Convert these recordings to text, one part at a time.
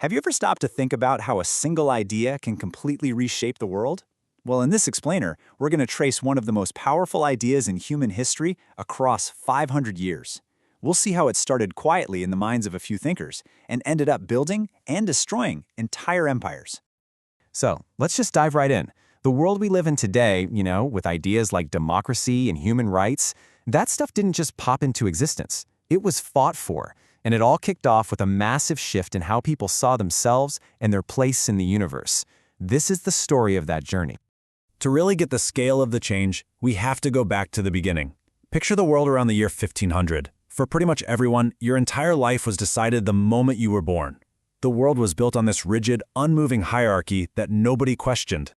Have you ever stopped to think about how a single idea can completely reshape the world? Well, in this explainer, we're going to trace one of the most powerful ideas in human history across 500 years. We'll see how it started quietly in the minds of a few thinkers and ended up building and destroying entire empires. So, let's just dive right in. The world we live in today, with ideas like democracy and human rights, that stuff didn't just pop into existence. It was fought for, and it all kicked off with a massive shift in how people saw themselves and their place in the universe. This is the story of that journey. To really get the scale of the change, we have to go back to the beginning. Picture the world around the year 1500. For pretty much everyone, your entire life was decided the moment you were born. The world was built on this rigid, unmoving hierarchy that nobody questioned.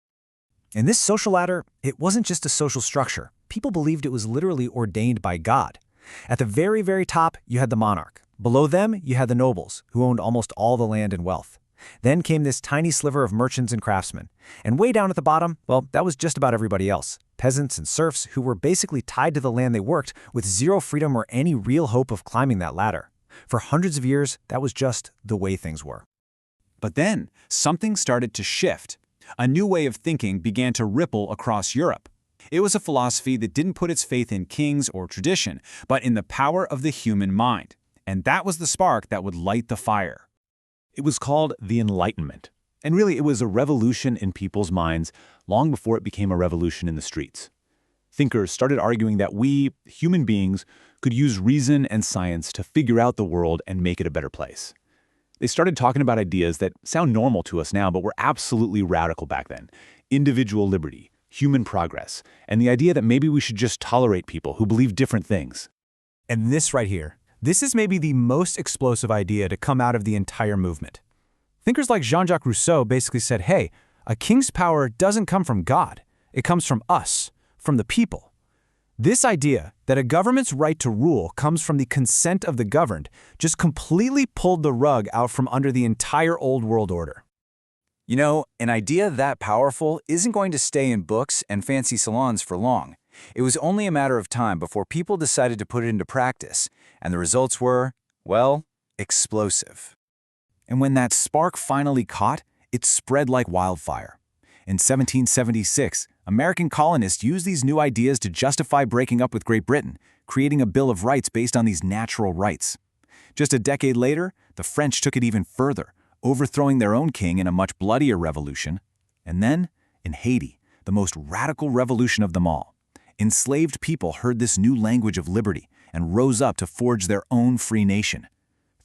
And this social ladder, it wasn't just a social structure. People believed it was literally ordained by God. At the very, very top, you had the monarch. Below them, you had the nobles, who owned almost all the land and wealth. Then came this tiny sliver of merchants and craftsmen. And way down at the bottom, well, that was just about everybody else. Peasants and serfs who were basically tied to the land they worked with zero freedom or any real hope of climbing that ladder. For hundreds of years, that was just the way things were. But then, something started to shift. A new way of thinking began to ripple across Europe. It was a philosophy that didn't put its faith in kings or tradition, but in the power of the human mind. And that was the spark that would light the fire. It was called the Enlightenment. And really, it was a revolution in people's minds long before it became a revolution in the streets. Thinkers started arguing that we, human beings, could use reason and science to figure out the world and make it a better place. They started talking about ideas that sound normal to us now, but were absolutely radical back then. Individual liberty, human progress, and the idea that maybe we should just tolerate people who believe different things. And this right here, this is maybe the most explosive idea to come out of the entire movement. Thinkers like Jean-Jacques Rousseau basically said, hey, a king's power doesn't come from God. It comes from us, from the people. This idea that a government's right to rule comes from the consent of the governed just completely pulled the rug out from under the entire old world order. You know, an idea that powerful isn't going to stay in books and fancy salons for long. It was only a matter of time before people decided to put it into practice, and the results were, well, explosive. And when that spark finally caught, it spread like wildfire. In 1776, American colonists used these new ideas to justify breaking up with Great Britain, creating a Bill of Rights based on these natural rights. Just a decade later, the French took it even further, overthrowing their own king in a much bloodier revolution. And then, in Haiti, the most radical revolution of them all, enslaved people heard this new language of liberty and rose up to forge their own free nation.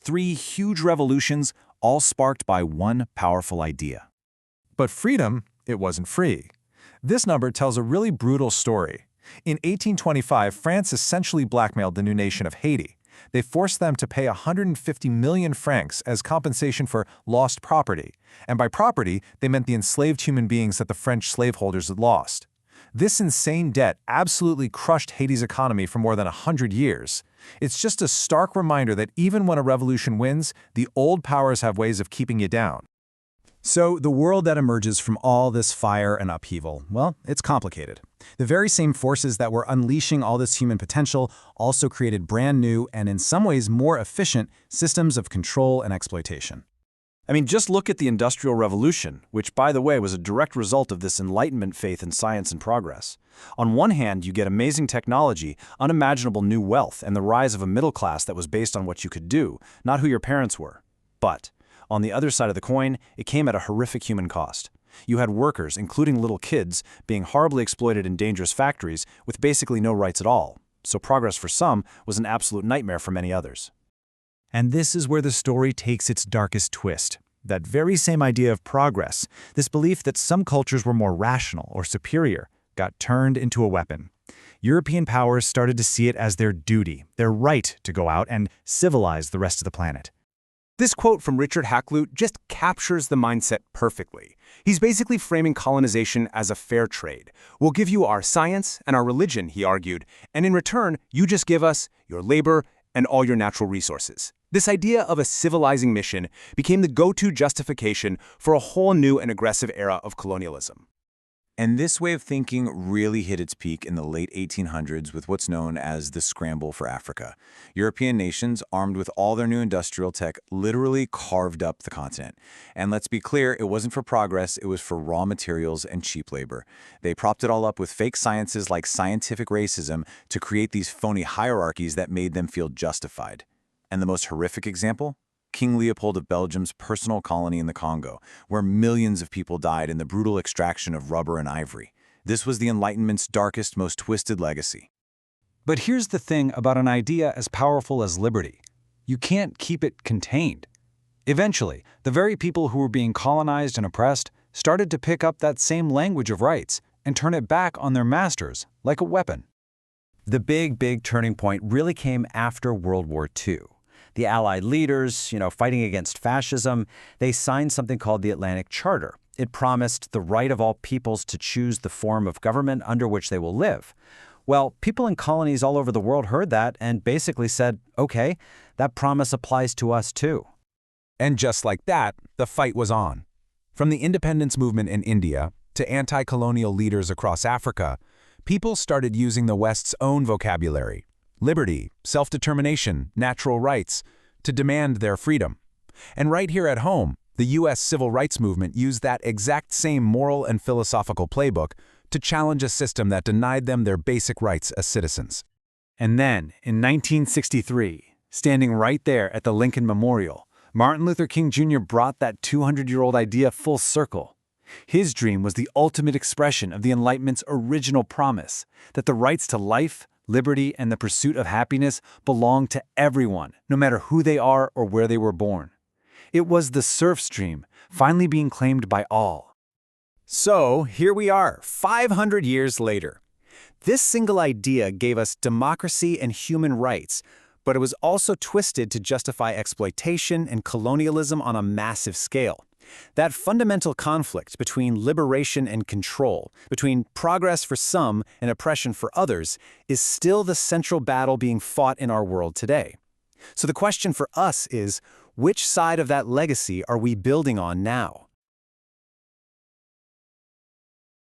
3 huge revolutions, all sparked by one powerful idea. But freedom, it wasn't free. This number tells a really brutal story. In 1825, France essentially blackmailed the new nation of Haiti. They forced them to pay 150 million francs as compensation for lost property. And by property, they meant the enslaved human beings that the French slaveholders had lost. This insane debt absolutely crushed Haiti's economy for more than 100 years. It's just a stark reminder that even when a revolution wins, the old powers have ways of keeping you down. So the world that emerges from all this fire and upheaval, well, it's complicated. The very same forces that were unleashing all this human potential also created brand new and in some ways more efficient systems of control and exploitation. I mean, just look at the Industrial Revolution, which, by the way, was a direct result of this Enlightenment faith in science and progress. On one hand, you get amazing technology, unimaginable new wealth, and the rise of a middle class that was based on what you could do, not who your parents were. But on the other side of the coin, it came at a horrific human cost. You had workers, including little kids, being horribly exploited in dangerous factories with basically no rights at all. So progress for some was an absolute nightmare for many others. And this is where the story takes its darkest twist. That very same idea of progress, this belief that some cultures were more rational or superior, got turned into a weapon. European powers started to see it as their duty, their right to go out and civilize the rest of the planet. This quote from Richard Hakluyt just captures the mindset perfectly. He's basically framing colonization as a fair trade. We'll give you our science and our religion, he argued, and in return, you just give us your labor and all your natural resources. This idea of a civilizing mission became the go-to justification for a whole new and aggressive era of colonialism. And this way of thinking really hit its peak in the late 1800s with what's known as the Scramble for Africa. European nations, armed with all their new industrial tech, literally carved up the continent. And let's be clear, it wasn't for progress, it was for raw materials and cheap labor. They propped it all up with fake sciences like scientific racism to create these phony hierarchies that made them feel justified. And the most horrific example? King Leopold of Belgium's personal colony in the Congo, where millions of people died in the brutal extraction of rubber and ivory. This was the Enlightenment's darkest, most twisted legacy. But here's the thing about an idea as powerful as liberty. You can't keep it contained. Eventually, the very people who were being colonized and oppressed started to pick up that same language of rights and turn it back on their masters like a weapon. The big turning point really came after World War II. The Allied leaders, fighting against fascism, they signed something called the Atlantic Charter. It promised the right of all peoples to choose the form of government under which they will live. Well, people in colonies all over the world heard that and basically said, okay, that promise applies to us too. And just like that, the fight was on. From the independence movement in India to anti-colonial leaders across Africa, people started using the West's own vocabulary, liberty, self-determination, natural rights, to demand their freedom. And right here at home, the U.S. civil rights movement used that exact same moral and philosophical playbook to challenge a system that denied them their basic rights as citizens. And then, in 1963, standing right there at the Lincoln Memorial, Martin Luther King Jr. brought that 200-year-old idea full circle. His dream was the ultimate expression of the Enlightenment's original promise, that the rights to life, liberty, and the pursuit of happiness belong to everyone, no matter who they are or where they were born. It was the serf's dream, finally being claimed by all. So, here we are, 500 years later. This single idea gave us democracy and human rights, but it was also twisted to justify exploitation and colonialism on a massive scale. That fundamental conflict between liberation and control, between progress for some and oppression for others, is still the central battle being fought in our world today. So the question for us is, which side of that legacy are we building on now?